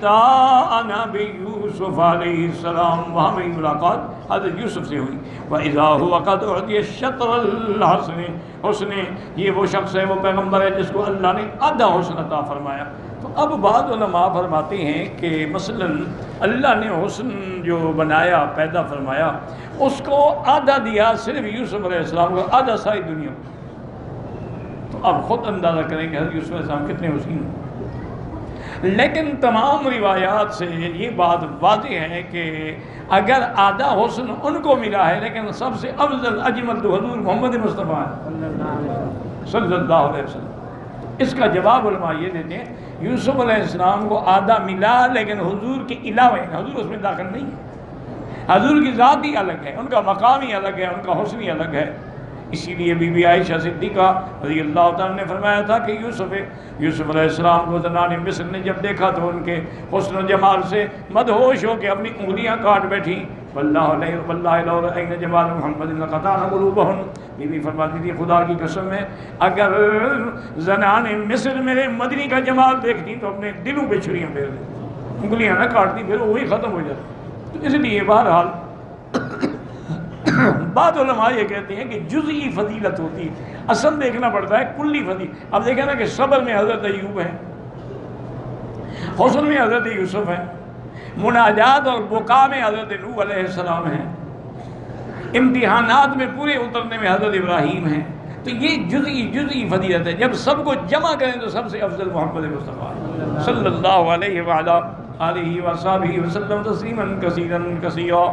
نبی یوسف علیہ السلام، وہاں میری ملاقات حضرت یوسف سے ہوئی۔ وَإِذَا هُوَ قَدْ أُعْطِيَ الشَّطْرَ الْحَسَنِ، حسن، یہ وہ شخص ہے، وہ پیغمبر ہے جس کو اللہ نے آدھا حسن عطا فرمایا۔ تو اب بعض علماء فرماتے ہیں کہ مثلا اللہ نے حسن جو بنایا، پیدا فرمایا، اس کو آدھا دیا صرف یوسف علیہ السلام کو، آدھا ساری دنیا کو۔ تو اب خود اندازہ کریں کہ حضرت یوسف علیہ السلام کتنے حسین ہیں۔ لیکن تمام روایات سے یہ بات واضح ہے کہ اگر آدھا حسن ان کو ملا ہے، لیکن سب سے افضل اجمل تو حضور محمد مصطفیٰ صلی اللہ علیہ وسلم۔ اس کا جواب علماء یہ دیتے ہیں، یوسف علیہ السلام کو آدھا ملا لیکن حضور کے علاوہ، حضور اس میں داخل نہیں ہے، حضور کی ذات ہی الگ ہے، ان کا مقام ہی الگ ہے، ان کا حسن ہی الگ ہے۔ اسی لیے بی بی عائشہ صدیقہ رضی اللہ تعالیٰ نے فرمایا تھا کہ یوسف علیہ السلام کو زنان مصر نے جب دیکھا تو ان کے حسن و جمال سے مدہوش ہو کے اپنی انگلیاں کاٹ بیٹھی۔ واللہ لو رأینا جمال محمد لقطعنا قلوبہن، بی بی فرماتی تھی خدا کی قسم ہے اگر زنان مصر میرے مدنی کا جمال دیکھتی تو اپنے دلوں پہ چھریاں پھیر دیتی، انگلیاں نہ کاٹتی، پھر وہی ختم ہو جاتی۔ تو اس لیے بہرحال بعض علماء یہ کہتے ہیں کہ جزئی فضیلت ہوتی ہے، اصل دیکھنا پڑتا ہے کلی فضیلت۔ اب دیکھیں نا کہ صبر میں حضرت ایوب ہے، حسن میں حضرت یوسف ہے، مناجات اور بقا میں حضرت نوح علیہ السلام ہیں، امتحانات میں پورے اترنے میں حضرت ابراہیم ہیں۔ تو یہ جزئی فضیلت ہے، جب سب کو جمع کریں تو سب سے افضل محمد مصطفیٰ صلی اللہ علیہ وآلہ وصحبہ وسلم تسلیما کثیرا کثیرا۔